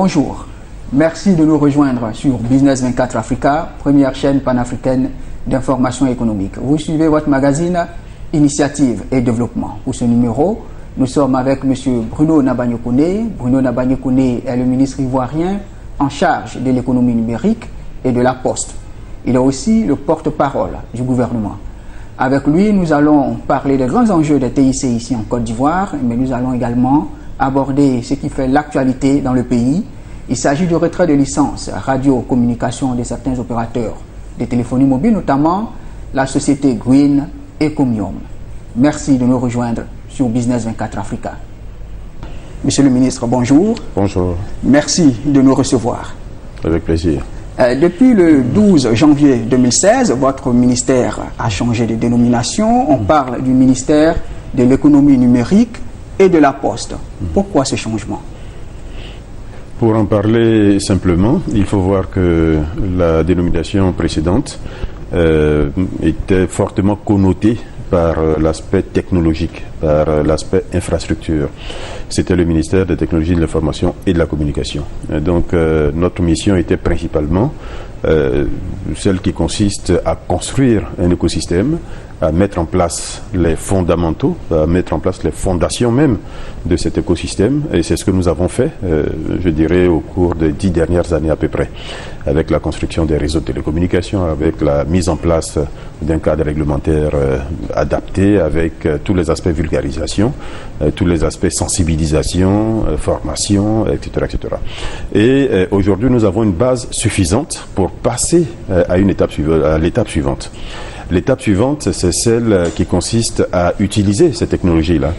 Bonjour, merci de nous rejoindre sur Business 24 Africa, première chaîne panafricaine d'information économique. Vous suivez votre magazine Initiative et Développement. Pour ce numéro, nous sommes avec M. Bruno Nabagno-Koné. Bruno Nabagno-Koné est le ministre ivoirien en charge de l'économie numérique et de la poste. Il est aussi le porte-parole du gouvernement. Avec lui, nous allons parler des grands enjeux des TIC ici en Côte d'Ivoire, mais nous allons également aborder ce qui fait l'actualité dans le pays. Il s'agit du retrait de licences radio-communication de certains opérateurs de téléphonie mobile, notamment la société Green et Comium. Merci de nous rejoindre sur Business 24 Africa. Monsieur le ministre, bonjour. Bonjour. Merci de nous recevoir. Avec plaisir. Depuis le 12 janvier 2016, votre ministère a changé de dénomination. On parle du ministère de l'économie numérique et de la poste. Pourquoi ce changement? Pour en parler simplement, il faut voir que la dénomination précédente était fortement connotée par l'aspect technologique, par l'aspect infrastructure. C'était le ministère des technologies de l'information et de la communication. Donc notre mission était principalement celle qui consiste à construire un écosystème, à mettre en place les fondamentaux, à mettre en place les fondations même de cet écosystème. Et c'est ce que nous avons fait, je dirais, au cours des 10 dernières années à peu près, avec la construction des réseaux de télécommunications, avec la mise en place d'un cadre réglementaire adapté, avec tous les aspects vulgarisation, tous les aspects sensibilisation, formation, etc., etc. Et aujourd'hui, nous avons une base suffisante pour passer à l'étape suivante. L'étape suivante, c'est celle qui consiste à utiliser cette technologie-là,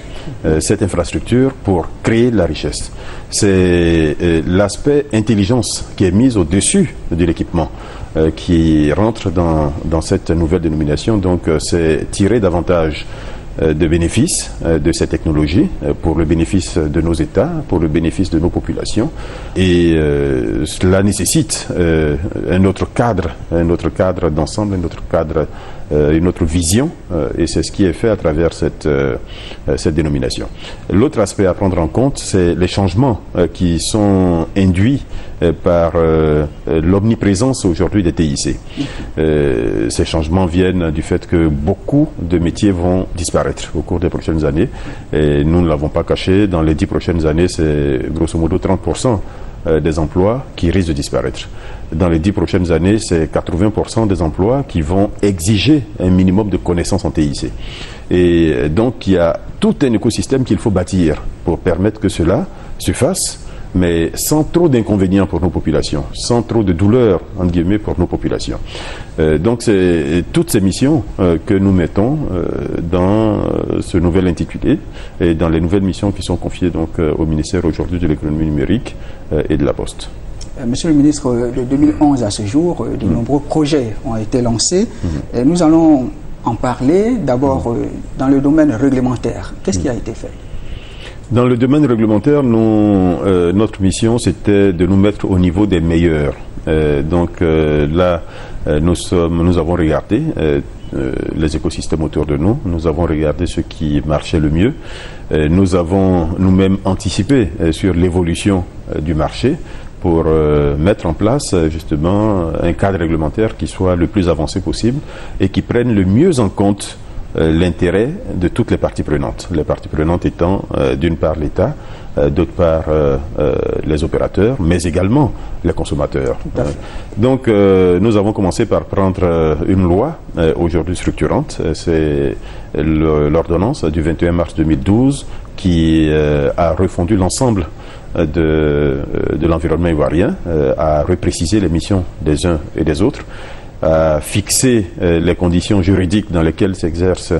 cette infrastructure pour créer de la richesse. C'est l'aspect intelligence qui est mis au-dessus de l'équipement qui rentre dans cette nouvelle dénomination. Donc, c'est tirer davantage de bénéfices de cette technologie pour le bénéfice de nos États, pour le bénéfice de nos populations. Et cela nécessite un autre cadre d'ensemble, une autre vision, et c'est ce qui est fait à travers cette dénomination. L'autre aspect à prendre en compte, c'est les changements qui sont induits par l'omniprésence aujourd'hui des TIC. Ces changements viennent du fait que beaucoup de métiers vont disparaître au cours des prochaines années, et nous ne l'avons pas caché. Dans les 10 prochaines années, c'est grosso modo 30% des emplois qui risquent de disparaître. Dans les 10 prochaines années, c'est 80% des emplois qui vont exiger un minimum de connaissances en TIC. Et donc, il y a tout un écosystème qu'il faut bâtir pour permettre que cela se fasse, mais sans trop d'inconvénients pour nos populations, sans trop de douleurs, entre guillemets, pour nos populations. Donc, c'est toutes ces missions que nous mettons dans ce nouvel intitulé et dans les nouvelles missions qui sont confiées donc, au ministère aujourd'hui de l'économie numérique et de la Poste. Monsieur le ministre, de 2011 à ce jour, de nombreux projets ont été lancés. Et nous allons en parler d'abord dans le domaine réglementaire. Qu'est-ce qui a été fait? Dans le domaine réglementaire, notre mission, c'était de nous mettre au niveau des meilleurs. Donc là, nous avons regardé les écosystèmes autour de nous, nous avons regardé ce qui marchait le mieux, nous avons nous-mêmes anticipé sur l'évolution du marché pour mettre en place justement un cadre réglementaire qui soit le plus avancé possible et qui prenne le mieux en compte l'intérêt de toutes les parties prenantes. Les parties prenantes étant d'une part l'État, d'autre part les opérateurs, mais également les consommateurs. Donc nous avons commencé par prendre une loi aujourd'hui structurante, c'est l'ordonnance du 21 mars 2012 qui a refondu l'ensemble de l'environnement ivoirien, a reprécisé les missions des uns et des autres, à fixer les conditions juridiques dans lesquelles s'exercent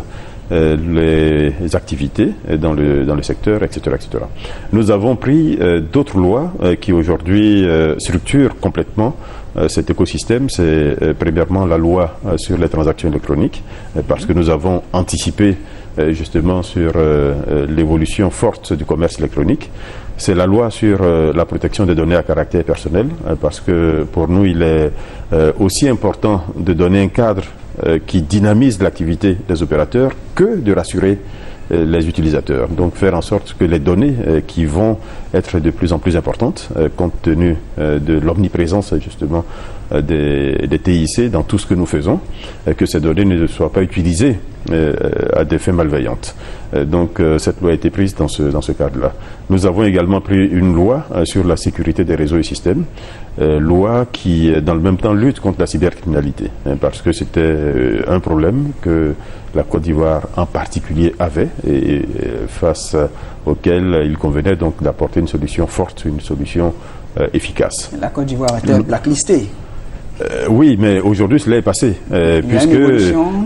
les activités dans le secteur, etc., etc. Nous avons pris d'autres lois qui aujourd'hui structurent complètement cet écosystème. C'est premièrement la loi sur les transactions électroniques, parce que nous avons anticipé justement sur l'évolution forte du commerce électronique. C'est la loi sur la protection des données à caractère personnel, parce que pour nous, il est aussi important de donner un cadre qui dynamise l'activité des opérateurs que de rassurer les utilisateurs. Donc faire en sorte que les données qui vont être de plus en plus importantes, compte tenu de l'omniprésence justement des TIC dans tout ce que nous faisons, que ces données ne soient pas utilisées à des fins malveillantes. Donc cette loi a été prise dans ce cadre-là. Nous avons également pris une loi sur la sécurité des réseaux et systèmes, loi qui dans le même temps lutte contre la cybercriminalité, parce que c'était un problème que la Côte d'Ivoire en particulier avait et face auquel il convenait donc d'apporter une solution forte, une solution efficace. La Côte d'Ivoire était blacklistée. Oui, mais aujourd'hui cela est passé, puisque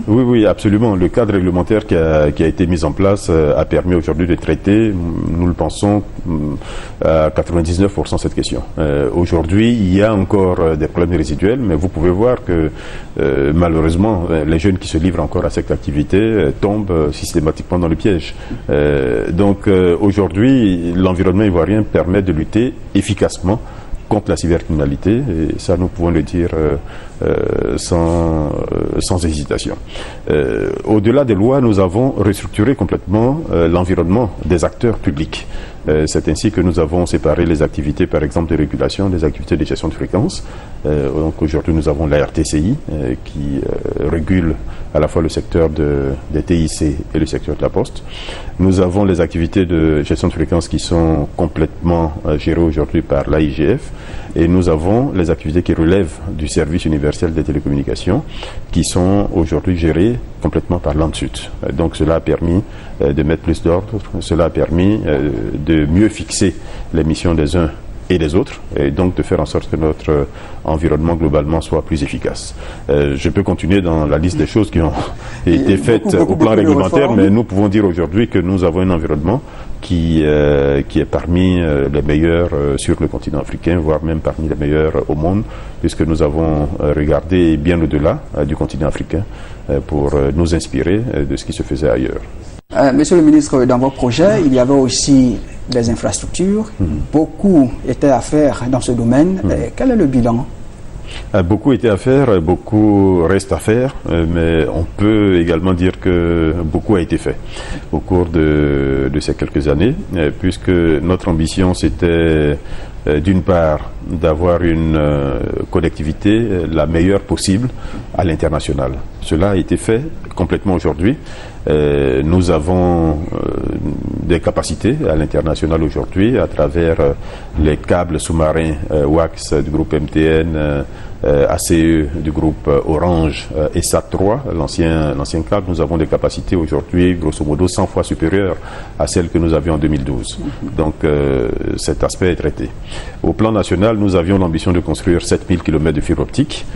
oui, absolument. Le cadre réglementaire qui a été mis en place a permis aujourd'hui de traiter, nous le pensons, à 99% cette question. Aujourd'hui, il y a encore des problèmes résiduels, mais vous pouvez voir que malheureusement, les jeunes qui se livrent encore à cette activité tombent systématiquement dans le piège. Donc aujourd'hui, l'environnement ivoirien permet de lutter efficacement contre la cybercriminalité, et ça nous pouvons le dire sans hésitation. Au-delà des lois, nous avons restructuré complètement l'environnement des acteurs publics. C'est ainsi que nous avons séparé les activités, par exemple, de régulation, des activités de gestion de fréquence. Donc aujourd'hui, nous avons la RTCI qui régule à la fois le secteur des TIC et le secteur de la poste. Nous avons les activités de gestion de fréquence qui sont complètement gérées aujourd'hui par l'AIGF, et nous avons les activités qui relèvent du service universel des télécommunications qui sont aujourd'hui gérées complètement par l'ANSUD. Donc cela a permis de mettre plus d'ordre, cela a permis de mieux fixer les missions des uns et des autres, et donc de faire en sorte que notre environnement globalement soit plus efficace. Je peux continuer dans la liste des choses qui ont été faites au plan réglementaire, mais nous pouvons dire aujourd'hui que nous avons un environnement qui est parmi les meilleurs sur le continent africain, voire même parmi les meilleurs au monde, puisque nous avons regardé bien au-delà du continent africain pour nous inspirer de ce qui se faisait ailleurs. Monsieur le ministre, dans vos projets, il y avait aussi des infrastructures. Beaucoup était à faire dans ce domaine. Quel est le bilan ? Beaucoup était à faire, beaucoup reste à faire, mais on peut également dire que beaucoup a été fait au cours de ces quelques années, puisque notre ambition c'était d'une part d'avoir une connectivité la meilleure possible à l'international. Cela a été fait complètement aujourd'hui. Nous avons des capacités à l'international aujourd'hui à travers les câbles sous-marins WAX du groupe MTN, ACE du groupe Orange et SAT3, l'ancien câble. Nous avons des capacités aujourd'hui grosso modo 100 fois supérieures à celles que nous avions en 2012. Donc cet aspect est traité. Au plan national, nous avions l'ambition de construire 7000 km de fibre optique.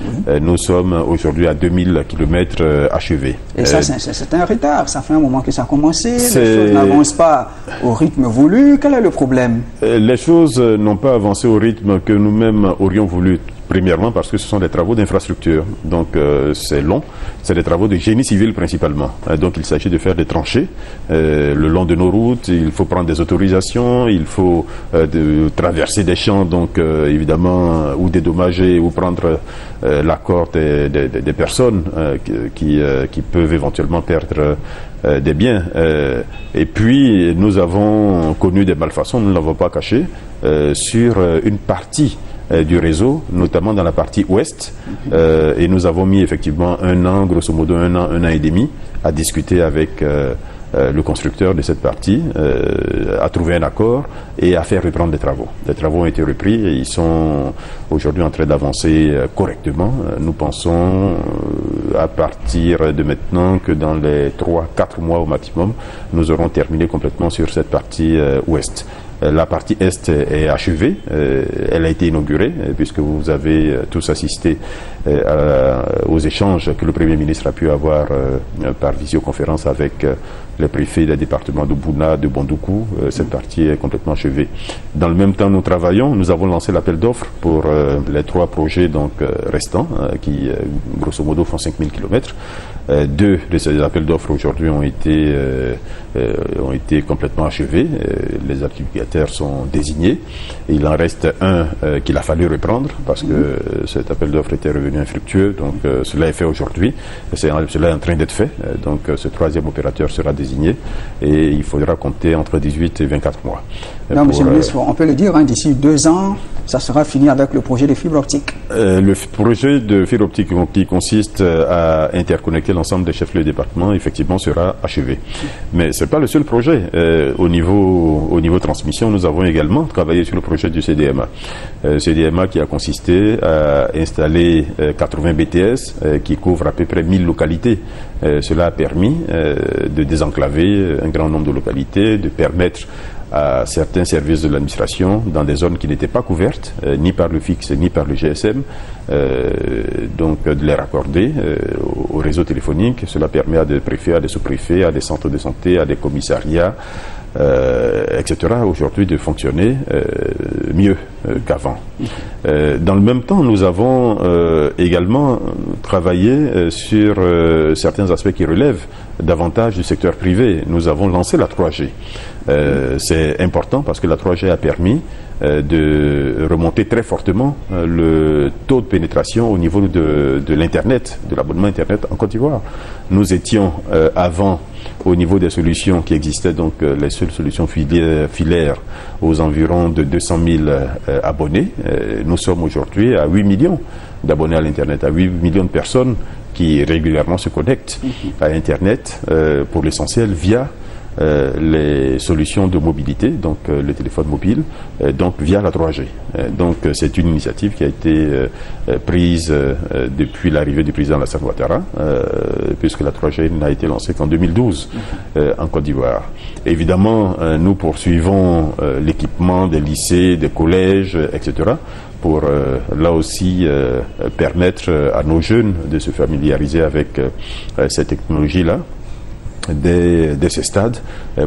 Nous sommes aujourd'hui à 2000 km achevés. Et ça, c'est un retard. Ça fait un moment que ça a commencé. Les choses n'avancent pas au rythme voulu. Quel est le problème ? Les choses n'ont pas avancé au rythme que nous-mêmes aurions voulu. Premièrement parce que ce sont des travaux d'infrastructure, donc c'est long, c'est des travaux de génie civil principalement. Donc il s'agit de faire des tranchées le long de nos routes, il faut prendre des autorisations, il faut traverser des champs, donc évidemment, ou dédommager, ou prendre l'accord des personnes qui peuvent éventuellement perdre des biens. Et puis nous avons connu des malfaçons, nous ne l'avons pas caché, sur une partie du réseau, notamment dans la partie ouest, et nous avons mis effectivement un an, grosso modo un an et demi, à discuter avec le constructeur de cette partie, à trouver un accord et à faire reprendre des travaux. Les travaux ont été repris et ils sont aujourd'hui en train d'avancer correctement. Nous pensons à partir de maintenant que dans les 3-4 mois au maximum, nous aurons terminé complètement sur cette partie ouest. La partie Est est achevée, elle a été inaugurée, puisque vous avez tous assisté aux échanges que le Premier ministre a pu avoir par visioconférence avec les préfets des départements de Bouna, de Bondoukou. Cette partie est complètement achevée. Dans le même temps, nous travaillons, nous avons lancé l'appel d'offres pour les 3 projets donc, restants, qui grosso modo font 5000 km. 2 de ces appels d'offres aujourd'hui ont été complètement achevés. Les adjudicataires sont désignés. Il en reste un qu'il a fallu reprendre parce que cet appel d'offres était revenu infructueux. Donc cela est fait aujourd'hui. Cela est en train d'être fait. Donc ce 3e opérateur sera désigné désigner et il faudra compter entre 18 et 24 mois. Non, monsieur le ministre, on peut le dire, d'ici 2 ans, ça sera fini avec le projet de fibre optique. Le projet de fibre optique qui consiste à interconnecter l'ensemble des chefs-lieux de département, effectivement, sera achevé. Mais ce n'est pas le seul projet. Au niveau transmission, nous avons également travaillé sur le projet du CDMA. CDMA qui a consisté à installer 80 BTS qui couvrent à peu près 1000 localités. Cela a permis de désenclaver un grand nombre de localités, de permettre à certains services de l'administration dans des zones qui n'étaient pas couvertes, ni par le fixe ni par le GSM, donc de les raccorder au réseau téléphonique. Cela permet à des préfets, à des sous-préfets, à des centres de santé, à des commissariats, etc., aujourd'hui de fonctionner mieux qu'avant. Dans le même temps, nous avons également travaillé sur certains aspects qui relèvent davantage du secteur privé. Nous avons lancé la 3G. C'est important parce que la 3G a permis de remonter très fortement le taux de pénétration au niveau de l'Internet, de l'abonnement Internet en Côte d'Ivoire. Nous étions avant au niveau des solutions qui existaient, donc les seules solutions filaires aux environs de 200 000 abonnés. Nous sommes aujourd'hui à 8 millions d'abonnés à l'Internet, à 8 millions de personnes qui régulièrement se connectent à Internet pour l'essentiel via les solutions de mobilité, donc le téléphone mobile, donc via la 3G. Donc c'est une initiative qui a été prise depuis l'arrivée du président Alassane Ouattara, puisque la 3G n'a été lancée qu'en 2012 en Côte d'Ivoire. Évidemment, nous poursuivons l'équipement des lycées, des collèges, etc., pour là aussi permettre à nos jeunes de se familiariser avec cette technologie-là dès ces stades,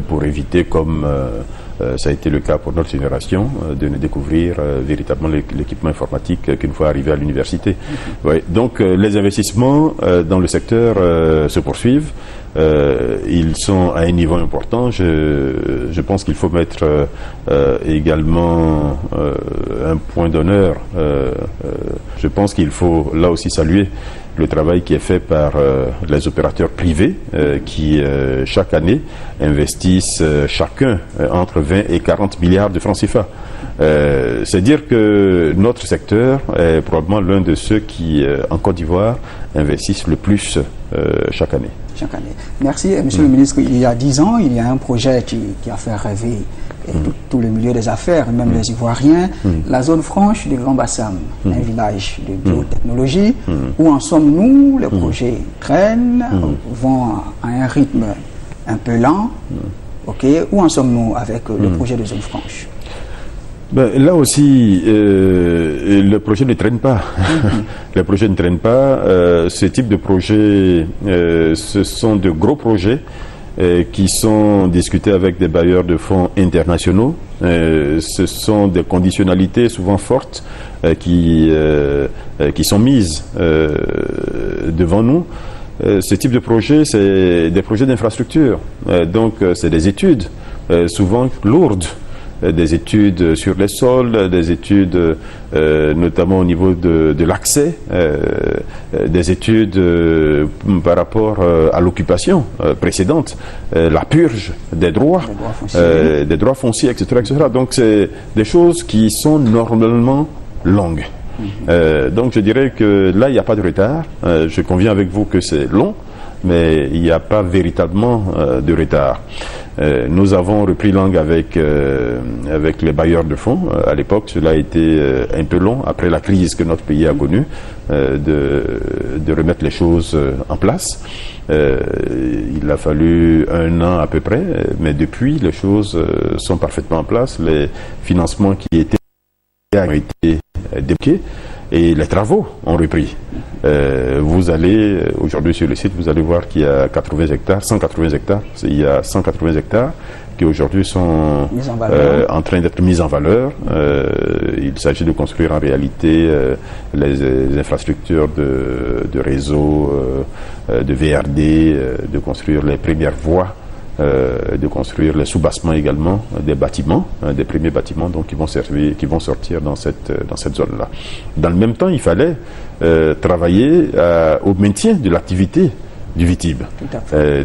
pour éviter, comme ça a été le cas pour notre génération, de ne découvrir véritablement l'équipement informatique qu'une fois arrivé à l'université. Ouais, donc les investissements dans le secteur se poursuivent. Ils sont à un niveau important. Je pense qu'il faut mettre également un point d'honneur. Je pense qu'il faut là aussi saluer le travail qui est fait par les opérateurs privés qui chaque année investissent chacun entre 20 et 40 milliards de francs CFA. C'est dire que notre secteur est probablement l'un de ceux qui, en Côte d'Ivoire, investissent le plus chaque année. Chaque année. Merci, monsieur le ministre. Il y a 10 ans, il y a un projet qui a fait rêver tout le milieu des affaires, même les Ivoiriens, la zone franche du Grand Bassam, un village de biotechnologie. Où en sommes-nous? Les projets traînent, vont à un rythme un peu lent. Où en sommes-nous avec le projet de zone franche? Là aussi, le projet ne traîne pas. Le projet ne traîne pas. Ce type de projet, ce sont de gros projets qui sont discutés avec des bailleurs de fonds internationaux. Ce sont des conditionnalités souvent fortes qui sont mises devant nous. Ce type de projet, c'est des projets d'infrastructure. Donc, c'est des études souvent lourdes. Des études sur les sols, des études notamment au niveau de l'accès, des études par rapport à l'occupation précédente, la purge des droits fonciers, etc., etc. Donc c'est des choses qui sont normalement longues. Donc je dirais que là, il n'y a pas de retard. Je conviens avec vous que c'est long, mais il n'y a pas véritablement de retard. Nous avons repris langue avec les bailleurs de fonds. À l'époque, cela a été un peu long, après la crise que notre pays a connue, de remettre les choses en place. Il a fallu 1 an à peu près, mais depuis, les choses sont parfaitement en place. Les financements qui ont été débloqués et les travaux ont repris. Vous allez, aujourd'hui sur le site, vous allez voir qu'il y a 180 hectares, il y a 180 hectares qui aujourd'hui sont en train d'être mis en valeur. Il s'agit de construire en réalité les infrastructures de réseau, de VRD, de construire les premières voies, de construire les sous-bassements également, des bâtiments, des premiers bâtiments donc qui vont sortir dans cette zone-là. Dans le même temps, il fallait travailler au maintien de l'activité du VITIB. Tout à fait.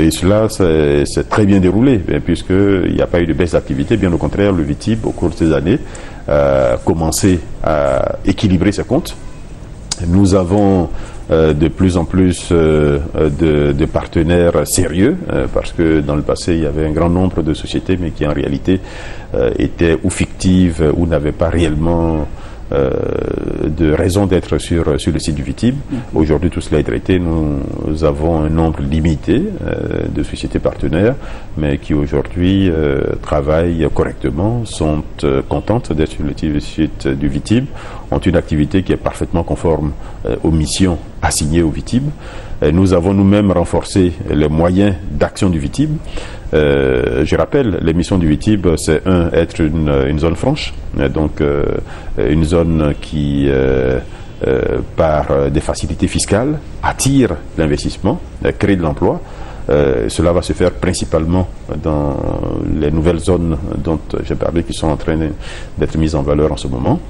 Et cela c'est très bien déroulé, puisqu'il n'y a pas eu de baisse d'activité. Bien au contraire, le VITIB, au cours de ces années, a commencé à équilibrer ses comptes. Nous avons de plus en plus de partenaires sérieux, parce que dans le passé, il y avait un grand nombre de sociétés, mais qui en réalité étaient ou fictives ou n'avaient pas réellement de raison d'être sur le site du VITIB. Aujourd'hui, tout cela est traité. Nous avons un nombre limité de sociétés partenaires, mais qui aujourd'hui travaillent correctement, sont contentes d'être sur le site du VITIB, ont une activité qui est parfaitement conforme aux missions assignées au VITIB. Nous avons nous-mêmes renforcé les moyens d'action du VITIB. Je rappelle, les missions du VITIB, c'est être une zone franche, donc une zone qui, par des facilités fiscales, attire l'investissement, crée de l'emploi. Cela va se faire principalement dans les nouvelles zones dont j'ai parlé, qui sont en train d'être mises en valeur en ce moment.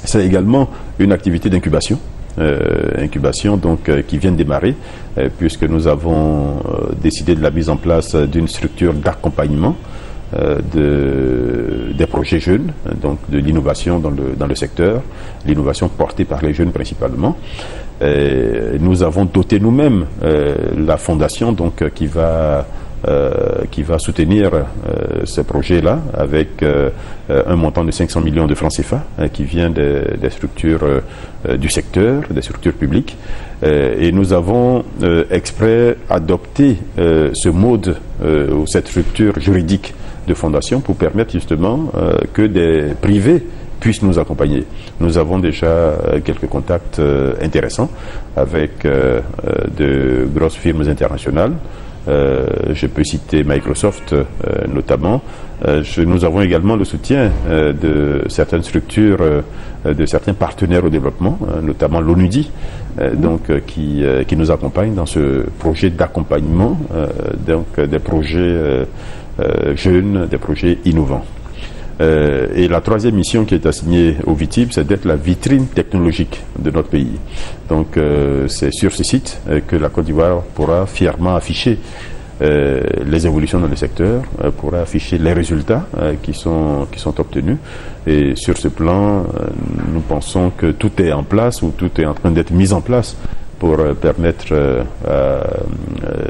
C'est également une activité d'incubation. Qui vient de démarrer, puisque nous avons décidé de la mise en place d'une structure d'accompagnement des projets jeunes, donc de l'innovation dans le secteur, l'innovation portée par les jeunes principalement. Nous avons doté nous-mêmes la fondation qui va soutenir ce projet-là avec un montant de 500 millions de francs CFA qui vient des structures du secteur, des structures publiques. Et nous avons exprès adopté ce mode ou cette structure juridique de fondation pour permettre justement que des privés puissent nous accompagner. Nous avons déjà quelques contacts intéressants avec de grosses firmes internationales. Je peux citer Microsoft notamment. Nous avons également le soutien de certaines structures, de certains partenaires au développement, notamment l'ONUDI, qui nous accompagne dans ce projet d'accompagnement des projets jeunes, des projets innovants. Et la troisième mission qui est assignée au VITIB, c'est d'être la vitrine technologique de notre pays. Donc c'est sur ce site que la Côte d'Ivoire pourra fièrement afficher les évolutions dans le secteur, pourra afficher les résultats qui sont obtenus. Et sur ce plan, nous pensons que tout est en place ou tout est en train d'être mis en place pour permettre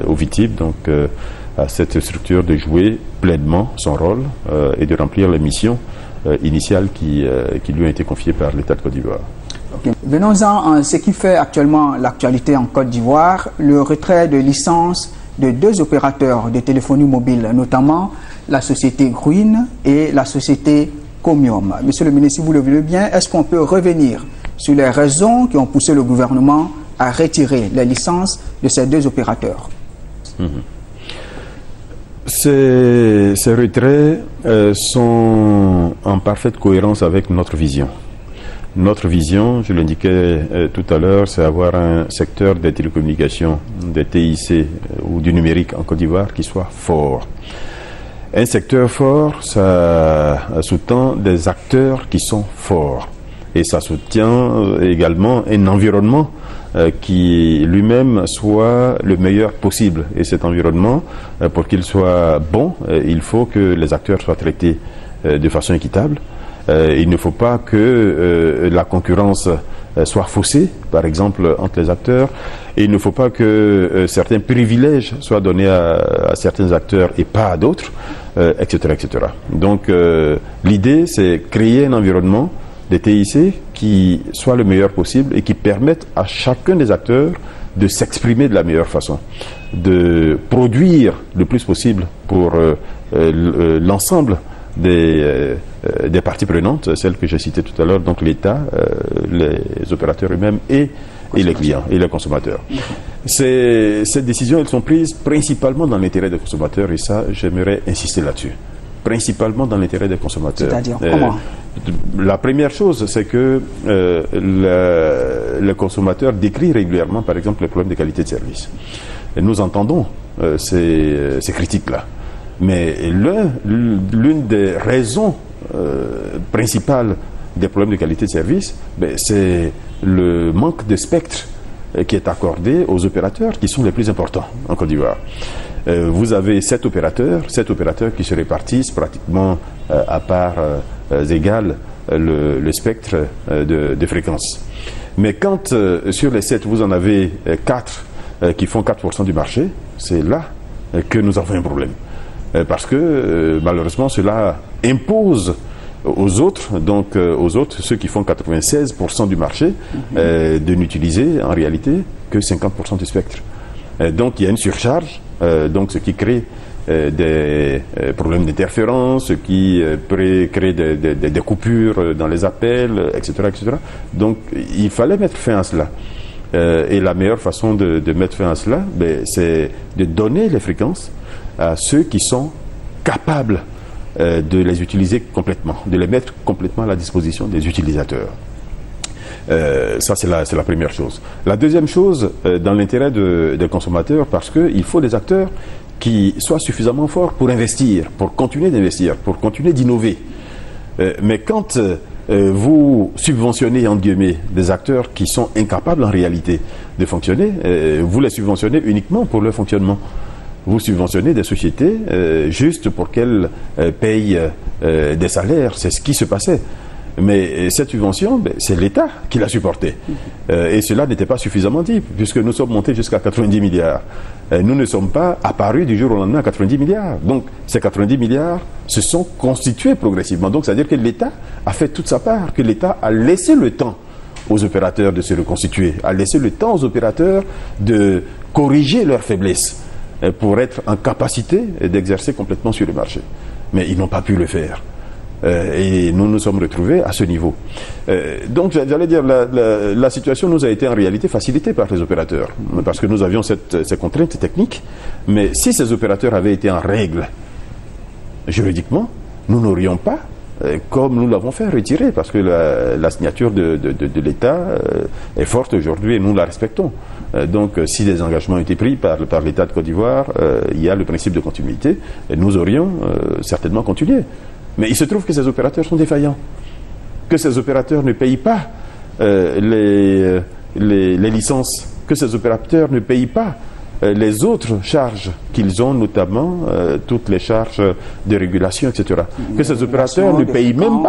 au VITIB, à cette structure de jouer pleinement son rôle et de remplir les missions initiales qui lui ont été confiées par l'État de Côte d'Ivoire. Okay. Venons-en à ce qui fait actuellement l'actualité en Côte d'Ivoire, le retrait de licence de 2 opérateurs de téléphonie mobile, notamment la société Green et la société Comium. Monsieur le ministre, si vous le voulez bien, est-ce qu'on peut revenir sur les raisons qui ont poussé le gouvernement à retirer les licences de ces 2 opérateurs? Ces retraits sont en parfaite cohérence avec notre vision. Notre vision, je l'indiquais tout à l'heure, c'est avoir un secteur des télécommunications, des TIC ou du numérique en Côte d'Ivoire qui soit fort. Un secteur fort, ça sous-tend des acteurs qui sont forts. Et ça soutient également un environnement qui lui-même soit le meilleur possible. Et cet environnement, pour qu'il soit bon, il faut que les acteurs soient traités de façon équitable. Il ne faut pas que la concurrence soit faussée, par exemple, entre les acteurs. Et il ne faut pas que certains privilèges soient donnés à certains acteurs et pas à d'autres, etc., etc. Donc, l'idée, c'est créer un environnement des TIC qui soit le meilleur possible et qui permette à chacun des acteurs de s'exprimer de la meilleure façon, de produire le plus possible pour l'ensemble des parties prenantes, celles que j'ai citées tout à l'heure, donc l'État, les opérateurs eux-mêmes et les clients et les consommateurs. Ces décisions, elles sont prises principalement dans l'intérêt des consommateurs et ça, j'aimerais insister là-dessus. Principalement dans l'intérêt des consommateurs. C'est-à-dire comment? La première chose, c'est que les consommateurs décrivent régulièrement, par exemple, les problèmes de qualité de service. Et nous entendons ces critiques-là. Mais l'une des raisons principales des problèmes de qualité de service, c'est le manque de spectre qui est accordée aux opérateurs qui sont les plus importants en Côte d'Ivoire. Vous avez 7 opérateurs qui se répartissent pratiquement à parts égales le spectre de fréquences. Mais quand sur les 7, vous en avez 4 qui font 4% du marché, c'est là que nous avons un problème. Parce que malheureusement, cela impose aux autres, ceux qui font 96% du marché, de n'utiliser en réalité que 50% du spectre. Donc il y a une surcharge, ce qui crée des problèmes d'interférence, ce qui crée des coupures dans les appels, etc., etc. Donc il fallait mettre fin à cela. Et la meilleure façon de mettre fin à cela, c'est de donner les fréquences à ceux qui sont capables de les utiliser complètement, de les mettre complètement à la disposition des utilisateurs. Ça, c'est la première chose. La deuxième chose, dans l'intérêt des consommateurs, parce qu'il faut des acteurs qui soient suffisamment forts pour investir, pour continuer d'investir, pour continuer d'innover. Mais quand vous subventionnez, entre guillemets, des acteurs qui sont incapables en réalité de fonctionner, vous les subventionnez uniquement pour leur fonctionnement. Vous subventionnez des sociétés juste pour qu'elles payent des salaires. C'est ce qui se passait. Mais cette subvention, c'est l'État qui l'a supportée. Et cela n'était pas suffisamment dit, puisque nous sommes montés jusqu'à 90 milliards. Nous ne sommes pas apparus du jour au lendemain à 90 milliards. Donc ces 90 milliards se sont constitués progressivement. Donc c'est-à-dire que l'État a fait toute sa part, que l'État a laissé le temps aux opérateurs de se reconstituer, a laissé le temps aux opérateurs de corriger leurs faiblesses pour être en capacité d'exercer complètement sur le marché. Mais ils n'ont pas pu le faire. Et nous nous sommes retrouvés à ce niveau. Donc j'allais dire, la situation nous a été en réalité facilitée par les opérateurs, parce que nous avions ces contraintes techniques, mais si ces opérateurs avaient été en règle juridiquement, nous n'aurions pas, comme nous l'avons fait, retiré, parce que la signature de l'État est forte aujourd'hui et nous la respectons. Donc si des engagements ont été pris par l'État de Côte d'Ivoire, il y a le principe de continuité, et nous aurions certainement continué. Mais il se trouve que ces opérateurs sont défaillants, que ces opérateurs ne payent pas les licences, que ces opérateurs ne payent pas les autres charges qu'ils ont, notamment toutes les charges de régulation, etc. Que ces opérateurs ne payent même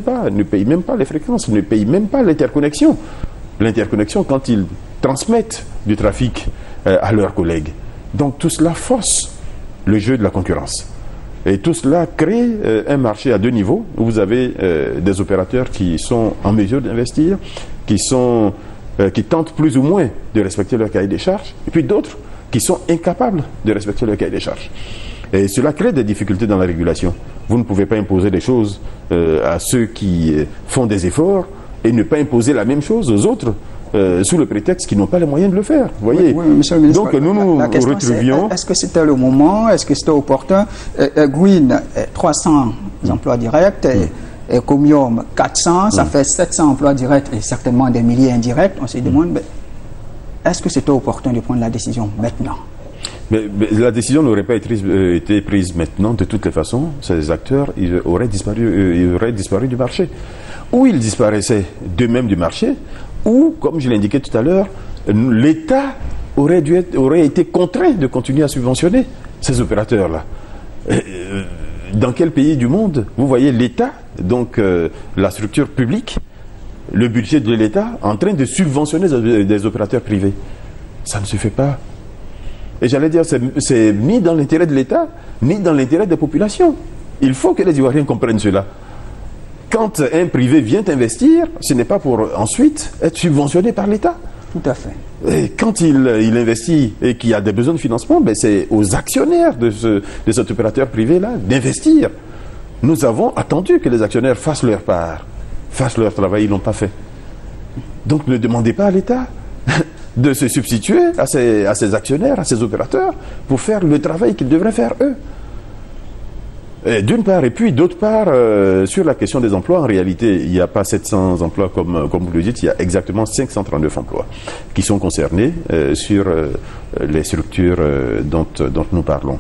pas les fréquences, ne payent même pas l'interconnexion. L'interconnexion quand ils transmettent du trafic à leurs collègues. Donc tout cela fausse le jeu de la concurrence. Et tout cela crée un marché à deux niveaux, où vous avez des opérateurs qui sont en mesure d'investir, qui tentent plus ou moins de respecter leur cahier des charges, et puis d'autres qui sont incapables de respecter leur cahier des charges. Et cela crée des difficultés dans la régulation. Vous ne pouvez pas imposer des choses à ceux qui font des efforts et ne pas imposer la même chose aux autres. Sous le prétexte qu'ils n'ont pas les moyens de le faire. Voyez. Oui, monsieur le ministre, donc nous retrouvions... Est-ce que c'était le moment, est-ce que c'était opportun? Green, 300 emplois directs, et Comium, 400, ça fait 700 emplois directs et certainement des milliers indirects. On se demande, est-ce que c'était opportun de prendre la décision maintenant? Mais la décision n'aurait pas été prise maintenant. De toutes les façons, ces acteurs ils auraient disparu du marché. Ou ils disparaissaient d'eux-mêmes du marché, ou, comme je l'indiquais tout à l'heure, l'État aurait été contraint de continuer à subventionner ces opérateurs-là. Dans quel pays du monde vous voyez l'État, donc la structure publique, le budget de l'État, en train de subventionner des opérateurs privés? Ça ne se fait pas. Et j'allais dire, c'est ni dans l'intérêt de l'État, ni dans l'intérêt des populations. Il faut que les Ivoiriens comprennent cela. Quand un privé vient investir, ce n'est pas pour ensuite être subventionné par l'État. Tout à fait. Et quand il investit et qu'il y a des besoins de financement, c'est aux actionnaires de cet opérateur privé-là d'investir. Nous avons attendu que les actionnaires fassent leur part, fassent leur travail, ils ne l'ont pas fait. Donc ne demandez pas à l'État de se substituer à ces actionnaires, à ces opérateurs, pour faire le travail qu'ils devraient faire eux. D'une part, et puis d'autre part, sur la question des emplois, en réalité, il n'y a pas 700 emplois comme vous le dites, il y a exactement 539 emplois qui sont concernés sur les structures dont nous parlons.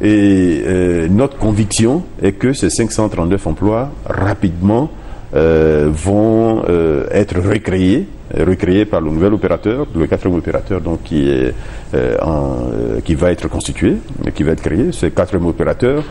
Et notre conviction est que ces 539 emplois, rapidement, vont être recréés recréé par le nouvel opérateur, le quatrième opérateur donc, qui va être constitué, qui va être créé. Ce quatrième opérateur...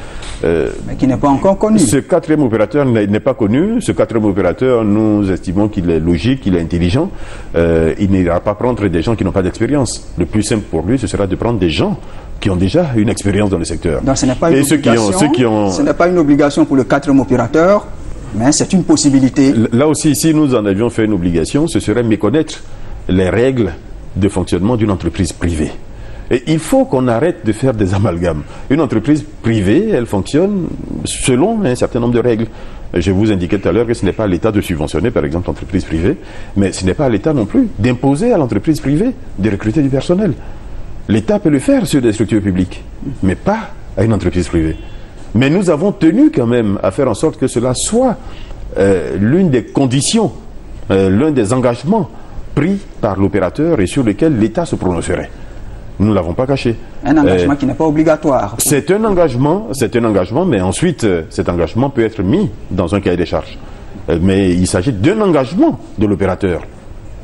mais qui n'est pas encore connu. Ce quatrième opérateur n'est pas connu. Ce quatrième opérateur, nous estimons qu'il est logique, qu'il est intelligent. Il n'ira pas prendre des gens qui n'ont pas d'expérience. Le plus simple pour lui, ce sera de prendre des gens qui ont déjà une expérience dans le secteur. Donc ce n'est pas une obligation, ce n'est pas une obligation pour le quatrième opérateur, mais c'est une possibilité. Là aussi, si nous en avions fait une obligation, ce serait méconnaître les règles de fonctionnement d'une entreprise privée. Et il faut qu'on arrête de faire des amalgames. Une entreprise privée, elle fonctionne selon un certain nombre de règles. Je vous indiquais tout à l'heure que ce n'est pas à l'État de subventionner, par exemple, l'entreprise privée, mais ce n'est pas à l'État non plus d'imposer à l'entreprise privée de recruter du personnel. L'État peut le faire sur des structures publiques, mais pas à une entreprise privée. Mais nous avons tenu quand même à faire en sorte que cela soit l'une des conditions, l'un des engagements pris par l'opérateur et sur lesquels l'État se prononcerait. Nous ne l'avons pas caché. Un engagement qui n'est pas obligatoire. C'est un engagement, mais ensuite cet engagement peut être mis dans un cahier des charges. Mais il s'agit d'un engagement de l'opérateur,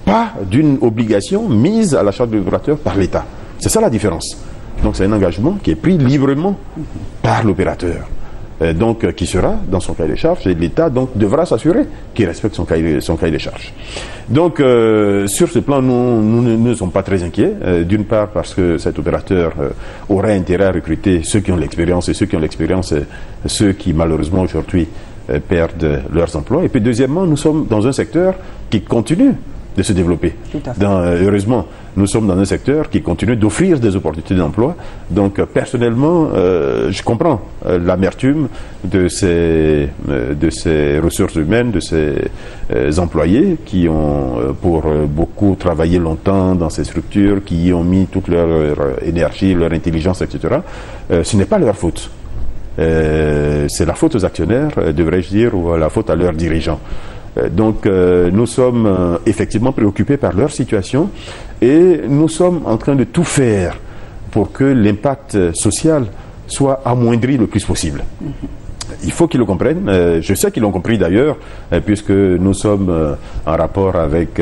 pas d'une obligation mise à la charge de l'opérateur par l'État. C'est ça la différence. Donc c'est un engagement qui est pris librement par l'opérateur. Donc qui sera dans son cahier des charges, et l'État donc devra s'assurer qu'il respecte son cahier des charges. Donc sur ce plan, nous ne sommes pas très inquiets, d'une part parce que cet opérateur aura intérêt à recruter ceux qui ont l'expérience, et ceux qui ont l'expérience, ceux qui malheureusement aujourd'hui perdent leurs emplois, et puis deuxièmement, nous sommes dans un secteur qui continue de se développer. Heureusement, nous sommes dans un secteur qui continue d'offrir des opportunités d'emploi. Donc, personnellement, je comprends l'amertume de ces ressources humaines, de ces employés qui ont, pour beaucoup, travaillé longtemps dans ces structures, qui y ont mis toute leur énergie, leur intelligence, etc. Ce n'est pas leur faute. C'est la faute aux actionnaires, devrais-je dire, ou la faute à leurs dirigeants. Donc nous sommes effectivement préoccupés par leur situation et nous sommes en train de tout faire pour que l'impact social soit amoindri le plus possible. Il faut qu'ils le comprennent. Je sais qu'ils l'ont compris d'ailleurs, puisque nous sommes en rapport avec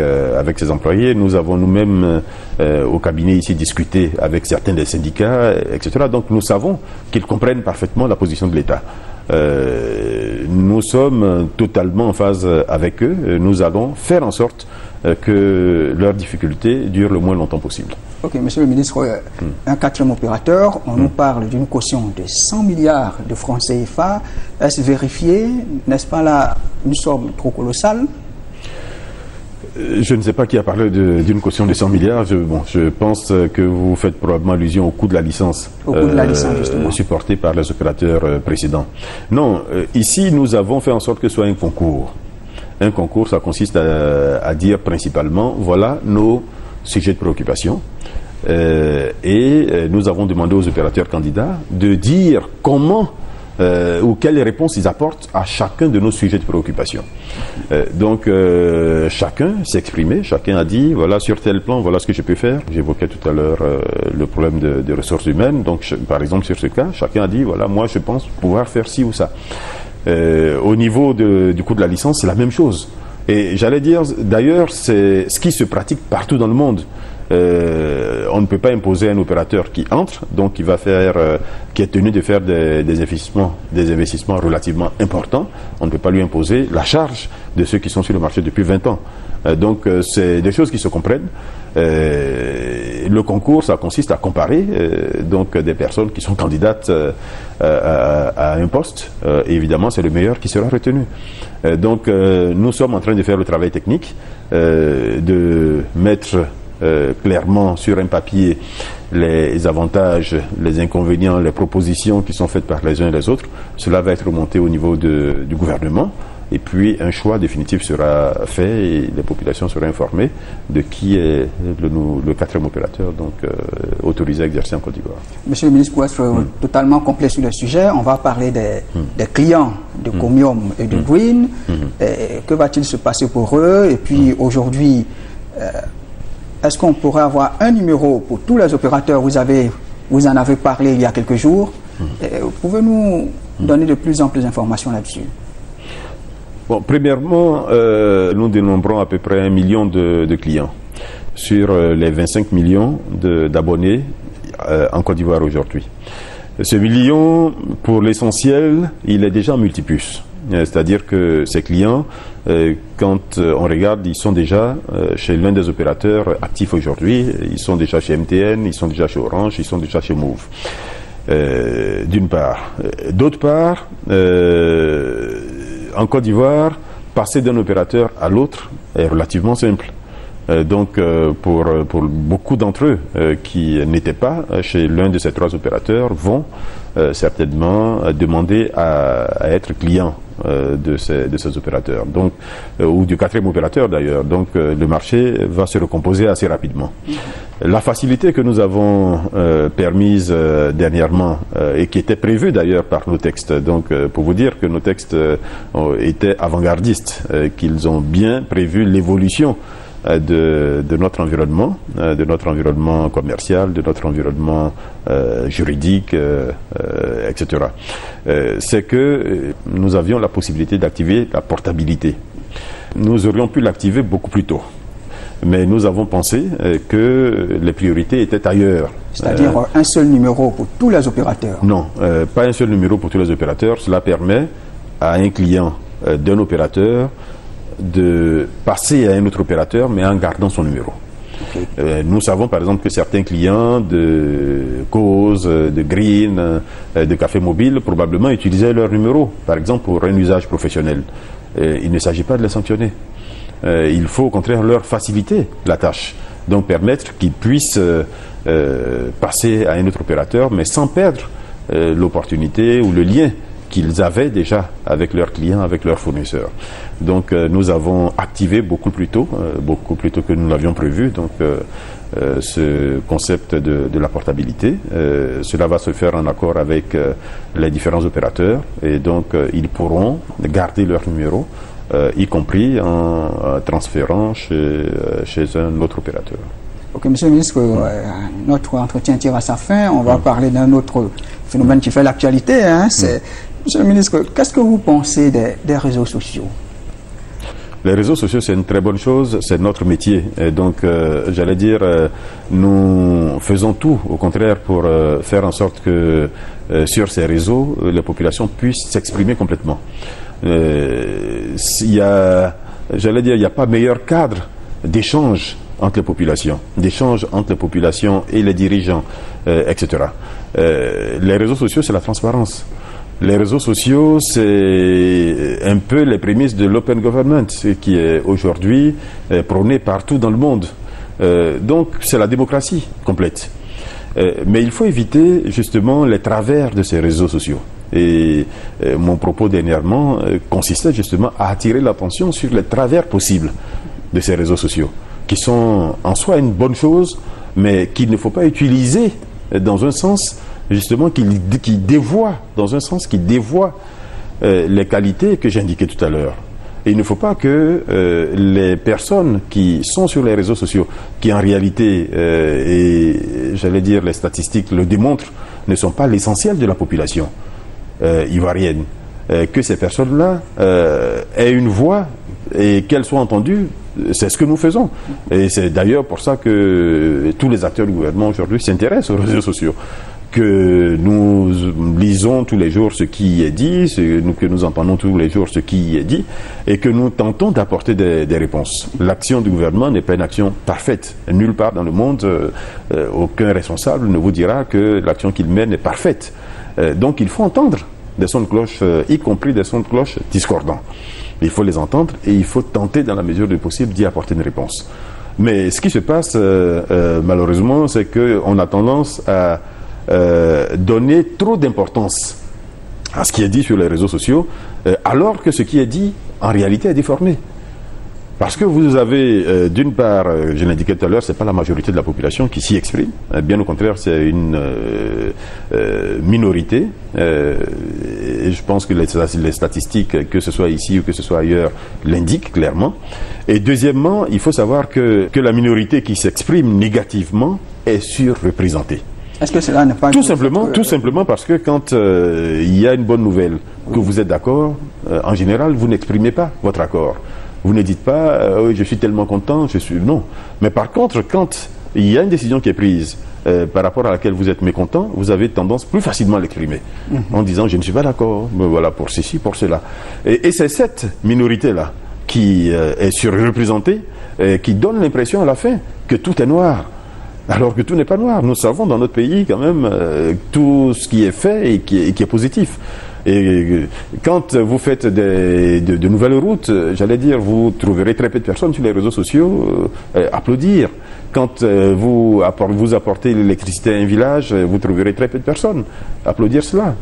ces employés. Nous avons nous-mêmes au cabinet ici discuté avec certains des syndicats, etc. Donc nous savons qu'ils comprennent parfaitement la position de l'État. Nous sommes totalement en phase avec eux. Nous allons faire en sorte que leurs difficultés durent le moins longtemps possible. Ok, monsieur le ministre, un quatrième opérateur, on nous parle d'une caution de 100 milliards de francs CFA. Est-ce vérifié? N'est-ce pas là une somme trop colossale? Je ne sais pas qui a parlé d'une caution de 100 milliards. Je pense que vous faites probablement allusion au coût de la licence, justement, supportée par les opérateurs précédents. Non, ici, nous avons fait en sorte que ce soit un concours. Un concours, ça consiste à dire principalement, voilà nos sujets de préoccupation. Et nous avons demandé aux opérateurs candidats de dire comment ou quelles réponses ils apportent à chacun de nos sujets de préoccupation. Donc chacun s'est exprimé, chacun a dit voilà sur tel plan voilà ce que je peux faire. J'évoquais tout à l'heure le problème de ressources humaines. Donc par exemple sur ce cas, chacun a dit voilà moi je pense pouvoir faire ci ou ça. Au niveau du coût de la licence, c'est la même chose. Et j'allais dire d'ailleurs c'est ce qui se pratique partout dans le monde. On ne peut pas imposer un opérateur qui entre, donc qui va faire, qui est tenu de faire des investissements relativement importants. On ne peut pas lui imposer la charge de ceux qui sont sur le marché depuis 20 ans. Donc c'est des choses qui se comprennent. Le concours, ça consiste à comparer donc des personnes qui sont candidates à un poste. Et évidemment, c'est le meilleur qui sera retenu. Donc nous sommes en train de faire le travail technique, de mettre clairement sur un papier les avantages, les inconvénients, les propositions qui sont faites par les uns et les autres. Cela va être remonté au niveau du gouvernement et puis un choix définitif sera fait et les populations seront informées de qui est le quatrième opérateur donc autorisé à exercer en Côte d'Ivoire. Monsieur le ministre, pour être totalement complet sur le sujet, on va parler des clients de Comium et de Green. Que va-t-il se passer pour eux? Et puis aujourd'hui, est-ce qu'on pourrait avoir un numéro pour tous les opérateurs? Vous en avez parlé il y a quelques jours. Pouvez-nous donner de plus en plus d'informations là-dessus? Bon, premièrement, nous dénombrons à peu près 1 million de clients sur les 25 millions d'abonnés en Côte d'Ivoire aujourd'hui. Ce million, pour l'essentiel, il est déjà en multipuce. C'est-à-dire que ces clients, quand on regarde, ils sont déjà chez l'un des opérateurs actifs aujourd'hui. Ils sont déjà chez MTN, ils sont déjà chez Orange, ils sont déjà chez Move. D'une part. D'autre part, en Côte d'Ivoire, passer d'un opérateur à l'autre est relativement simple. Donc, pour beaucoup d'entre eux qui n'étaient pas chez l'un de ces 3 opérateurs, vont certainement demander à être clients de ces opérateurs, donc, ou du 4e opérateur d'ailleurs. Donc, le marché va se recomposer assez rapidement. La facilité que nous avons permise dernièrement et qui était prévue d'ailleurs par nos textes, donc pour vous dire que nos textes étaient avant-gardistes, qu'ils ont bien prévu l'évolution de notre environnement commercial, de notre environnement juridique, etc. C'est que nous avions la possibilité d'activer la portabilité. Nous aurions pu l'activer beaucoup plus tôt. Mais nous avons pensé que les priorités étaient ailleurs. C'est-à-dire un seul numéro pour tous les opérateurs? Non, pas un seul numéro pour tous les opérateurs. Cela permet à un client d'un opérateur de passer à un autre opérateur, mais en gardant son numéro. Okay. Nous savons par exemple que certains clients de Cause, de Green, de Café Mobile, probablement utilisaient leur numéro, par exemple pour un usage professionnel. Il ne s'agit pas de les sanctionner. Il faut au contraire leur faciliter la tâche, donc permettre qu'ils puissent passer à un autre opérateur, mais sans perdre l'opportunité ou le lien qu'ils avaient déjà avec leurs clients, avec leurs fournisseurs. Donc nous avons activé beaucoup plus tôt que nous l'avions prévu, donc ce concept de la portabilité. Cela va se faire en accord avec les différents opérateurs et donc ils pourront garder leur numéro, y compris en transférant chez un autre opérateur. Ok, Monsieur le ministre, notre entretien tire à sa fin. On va parler d'un autre phénomène qui fait l'actualité. Monsieur le ministre, qu'est-ce que vous pensez des réseaux sociaux? Les réseaux sociaux, c'est une très bonne chose, c'est notre métier. Et donc, j'allais dire, nous faisons tout, au contraire, pour faire en sorte que sur ces réseaux, les populations puissent s'exprimer complètement. Il n'y a pas meilleur cadre d'échange entre les populations, et les dirigeants, etc. Les réseaux sociaux, c'est la transparence. Les réseaux sociaux, c'est un peu les prémices de l'open government, qui est aujourd'hui prôné partout dans le monde. Donc, c'est la démocratie complète. Mais il faut éviter justement les travers de ces réseaux sociaux. Et mon propos dernièrement consistait justement à attirer l'attention sur les travers possibles de ces réseaux sociaux, qui sont en soi une bonne chose, mais qu'il ne faut pas utiliser dans un sens justement qui dévoie les qualités que j'indiquais tout à l'heure. Et il ne faut pas que les personnes qui sont sur les réseaux sociaux, qui en réalité, et j'allais dire les statistiques le démontrent, ne sont pas l'essentiel de la population ivoirienne, que ces personnes-là aient une voix et qu'elles soient entendues. C'est ce que nous faisons. Et c'est d'ailleurs pour ça que tous les acteurs du gouvernement aujourd'hui s'intéressent aux réseaux sociaux. Que nous lisons tous les jours ce qui y est dit, que nous entendons tous les jours ce qui y est dit, et que nous tentons d'apporter des réponses. L'action du gouvernement n'est pas une action parfaite. Nulle part dans le monde, aucun responsable ne vous dira que l'action qu'il mène est parfaite. Donc il faut entendre des sons de cloche, y compris des sons de cloche discordants. Il faut les entendre et il faut tenter dans la mesure du possible d'y apporter une réponse. Mais ce qui se passe malheureusement, c'est qu'on a tendance à donner trop d'importance à ce qui est dit sur les réseaux sociaux, alors que ce qui est dit en réalité est déformé. Parce que vous avez, d'une part, je l'indiquais tout à l'heure, c'est pas la majorité de la population qui s'y exprime. Bien au contraire, c'est une minorité. Et je pense que les statistiques, que ce soit ici ou que ce soit ailleurs, l'indiquent clairement. Et deuxièmement, il faut savoir que la minorité qui s'exprime négativement est surreprésentée. Est-ce que cela n'est pas... Tout simplement parce que quand il y a une bonne nouvelle, que vous êtes d'accord, en général, vous n'exprimez pas votre accord. Vous ne dites pas oui, je suis tellement content, non. Mais par contre, quand il y a une décision qui est prise par rapport à laquelle vous êtes mécontent, vous avez tendance plus facilement à l'exprimer en disant je ne suis pas d'accord, mais voilà, pour ceci, pour cela. Et c'est cette minorité-là qui est surreprésentée, qui donne l'impression à la fin que tout est noir. Alors que tout n'est pas noir. Nous savons dans notre pays quand même tout ce qui est fait et qui est positif. Et quand vous faites de nouvelles routes, j'allais dire, vous trouverez très peu de personnes sur les réseaux sociaux applaudir. Quand vous apportez l'électricité à un village, vous trouverez très peu de personnes applaudir cela.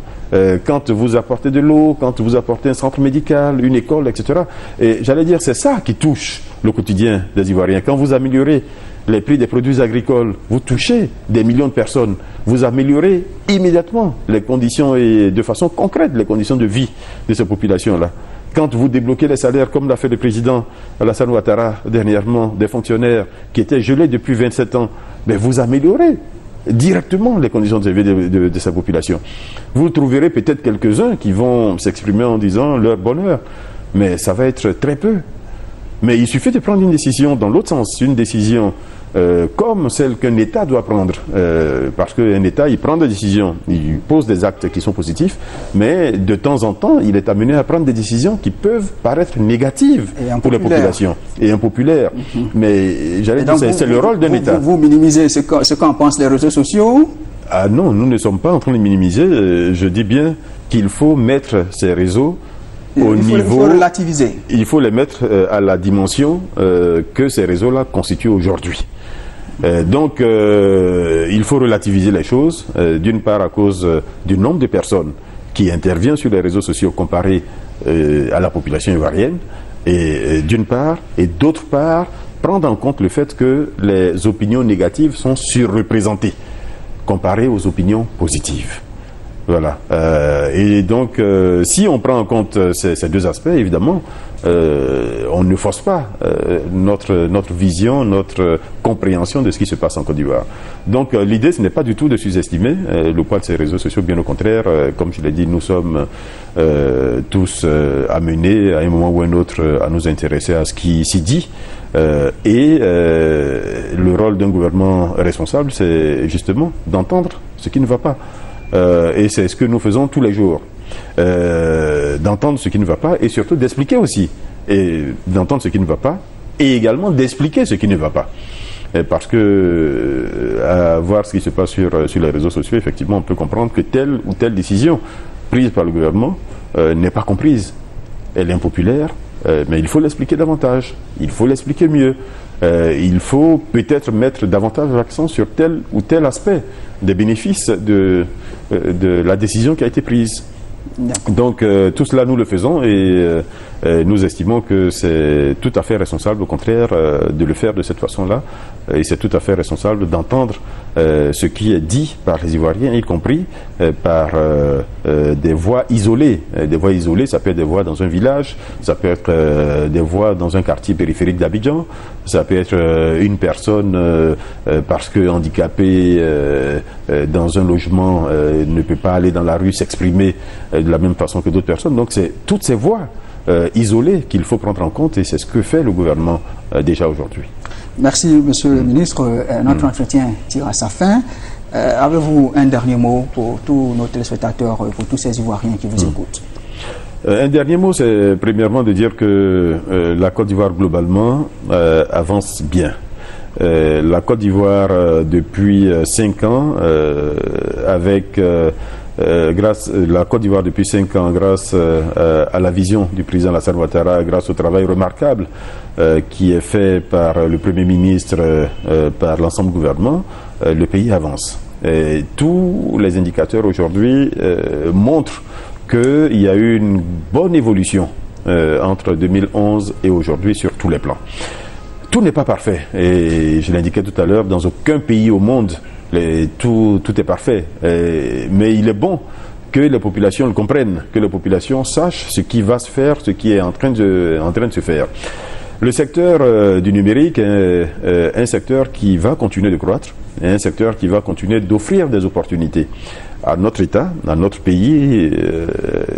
Quand vous apportez de l'eau, quand vous apportez un centre médical, une école, etc. Et j'allais dire, c'est ça qui touche le quotidien des Ivoiriens. Quand vous améliorez les prix des produits agricoles, vous touchez des millions de personnes. Vous améliorez immédiatement les conditions et de façon concrète les conditions de vie de ces populations-là. Quand vous débloquez les salaires, comme l'a fait le président Alassane Ouattara dernièrement, des fonctionnaires qui étaient gelés depuis 27 ans, ben vous améliorez directement les conditions de vie de sa population. Vous trouverez peut-être quelques-uns qui vont s'exprimer en disant leur bonheur, mais ça va être très peu. Mais il suffit de prendre une décision dans l'autre sens, une décision comme celle qu'un État doit prendre, parce qu'un État, il prend des décisions, il pose des actes qui sont positifs, mais de temps en temps, il est amené à prendre des décisions qui peuvent paraître négatives pour les populations et impopulaires. Mais j'allais dire, c'est le rôle d'un État. Vous minimisez ce qu'en pensent les réseaux sociaux? Ah non, nous ne sommes pas en train de minimiser. Je dis bien qu'il faut mettre ces réseaux il faut relativiser. Il faut les mettre à la dimension que ces réseaux-là constituent aujourd'hui. Donc, il faut relativiser les choses, d'une part à cause du nombre de personnes qui interviennent sur les réseaux sociaux comparé à la population ivoirienne, et d'une part, et d'autre part, prendre en compte le fait que les opinions négatives sont surreprésentées comparées aux opinions positives. Voilà. Et donc, si on prend en compte ces deux aspects, évidemment, on ne force pas notre vision, notre compréhension de ce qui se passe en Côte d'Ivoire. Donc, l'idée, ce n'est pas du tout de sous-estimer le poids de ces réseaux sociaux. Bien au contraire, comme je l'ai dit, nous sommes tous amenés, à un moment ou à un autre, à nous intéresser à ce qui s'y dit. Et le rôle d'un gouvernement responsable, c'est justement d'entendre ce qui ne va pas. Et c'est ce que nous faisons tous les jours, d'entendre ce qui ne va pas et surtout d'expliquer aussi, et d'entendre ce qui ne va pas et également d'expliquer ce qui ne va pas. Parce que à voir ce qui se passe sur les réseaux sociaux, effectivement, on peut comprendre que telle ou telle décision prise par le gouvernement n'est pas comprise. Elle est impopulaire, mais il faut l'expliquer davantage, il faut l'expliquer mieux. Il faut peut-être mettre davantage l'accent sur tel ou tel aspect des bénéfices de la décision qui a été prise. Donc tout cela nous le faisons et nous estimons que c'est tout à fait responsable au contraire de le faire de cette façon-là et c'est tout à fait responsable d'entendre ce qui est dit par les Ivoiriens, y compris par des voix isolées. Des voix isolées, ça peut être des voix dans un village, ça peut être des voix dans un quartier périphérique d'Abidjan, ça peut être une personne parce que handicapée dans un logement ne peut pas aller dans la rue s'exprimer de la même façon que d'autres personnes. Donc c'est toutes ces voix isolées qu'il faut prendre en compte et c'est ce que fait le gouvernement déjà aujourd'hui. Merci Monsieur le Ministre. Notre entretien tire à sa fin. Avez-vous un dernier mot pour tous nos téléspectateurs, pour tous ces Ivoiriens qui vous écoutent? Un dernier mot, c'est premièrement de dire que la Côte d'Ivoire globalement avance bien. La Côte d'Ivoire depuis 5 ans avec la Côte d'Ivoire depuis 5 ans, grâce à la vision du président Alassane Ouattara, grâce au travail remarquable qui est fait par le Premier ministre, par l'ensemble du gouvernement, le pays avance. Et tous les indicateurs aujourd'hui montrent qu'il y a eu une bonne évolution entre 2011 et aujourd'hui sur tous les plans. Tout n'est pas parfait, et je l'indiquais tout à l'heure, dans aucun pays au monde, tout est parfait. Mais il est bon que les populations le comprennent, que les populations sachent ce qui va se faire, ce qui est en train de se faire. Le secteur du numérique est un secteur qui va continuer de croître, un secteur qui va continuer d'offrir des opportunités à notre État, à notre pays,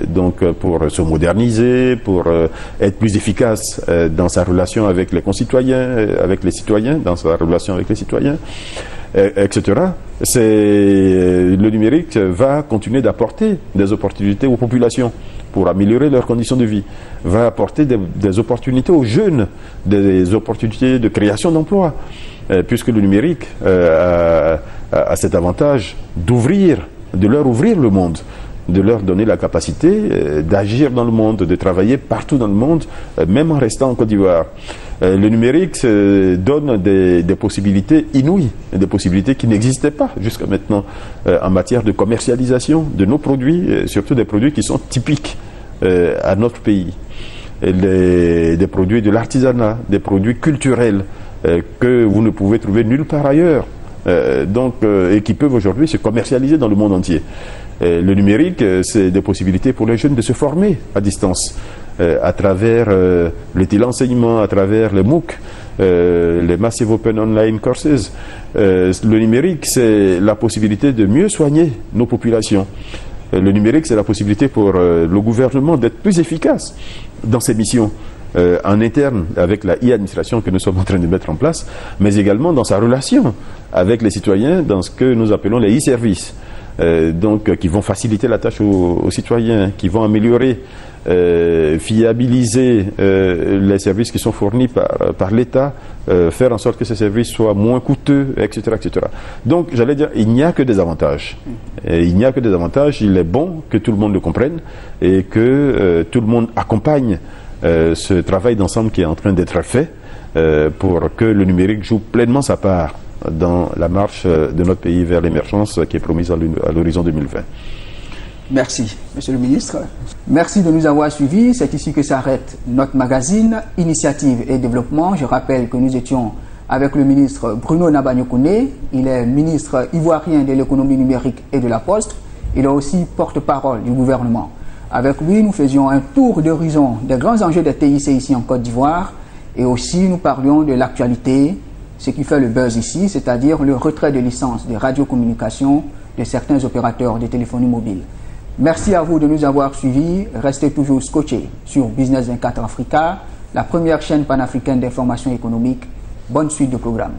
donc pour se moderniser, pour être plus efficace dans sa relation avec les concitoyens, avec les citoyens, dans sa relation avec les citoyens, etc. Le numérique va continuer d'apporter des opportunités aux populations pour améliorer leurs conditions de vie, va apporter des opportunités aux jeunes, des opportunités de création d'emplois, puisque le numérique a cet avantage de leur ouvrir le monde, de leur donner la capacité d'agir dans le monde, de travailler partout dans le monde, même en restant en Côte d'Ivoire. Le numérique donne des possibilités inouïes, des possibilités qui n'existaient pas jusqu'à maintenant en matière de commercialisation de nos produits, surtout des produits qui sont typiques à notre pays. Des produits de l'artisanat, des produits culturels que vous ne pouvez trouver nulle part ailleurs. Et qui peuvent aujourd'hui se commercialiser dans le monde entier. Le numérique, c'est des possibilités pour les jeunes de se former à distance, à travers le téléenseignement, à travers les MOOC, les Massive Open Online Courses. Le numérique, c'est la possibilité de mieux soigner nos populations. Le numérique, c'est la possibilité pour le gouvernement d'être plus efficace dans ses missions. En interne avec la e-administration que nous sommes en train de mettre en place, mais également dans sa relation avec les citoyens dans ce que nous appelons les e-services, qui vont faciliter la tâche aux citoyens, qui vont améliorer, fiabiliser les services qui sont fournis par l'État, faire en sorte que ces services soient moins coûteux, etc., etc. Donc, j'allais dire, il n'y a que des avantages. Il n'y a que des avantages. Il est bon que tout le monde le comprenne et que tout le monde accompagne ce travail d'ensemble qui est en train d'être fait pour que le numérique joue pleinement sa part dans la marche de notre pays vers l'émergence qui est promise à l'horizon 2020. Merci, Monsieur le Ministre. Merci de nous avoir suivis. C'est ici que s'arrête notre magazine Initiative et Développement. Je rappelle que nous étions avec le ministre Bruno Nabagno-Koné. Il est ministre ivoirien de l'économie numérique et de la Poste. Il est aussi porte-parole du gouvernement. Avec lui, nous faisions un tour d'horizon des grands enjeux des TIC ici en Côte d'Ivoire et aussi nous parlions de l'actualité, ce qui fait le buzz ici, c'est-à-dire le retrait de licence de radiocommunication de certains opérateurs de téléphonie mobile. Merci à vous de nous avoir suivis. Restez toujours scotchés sur Business 24 Africa, la première chaîne panafricaine d'information économique. Bonne suite de programme.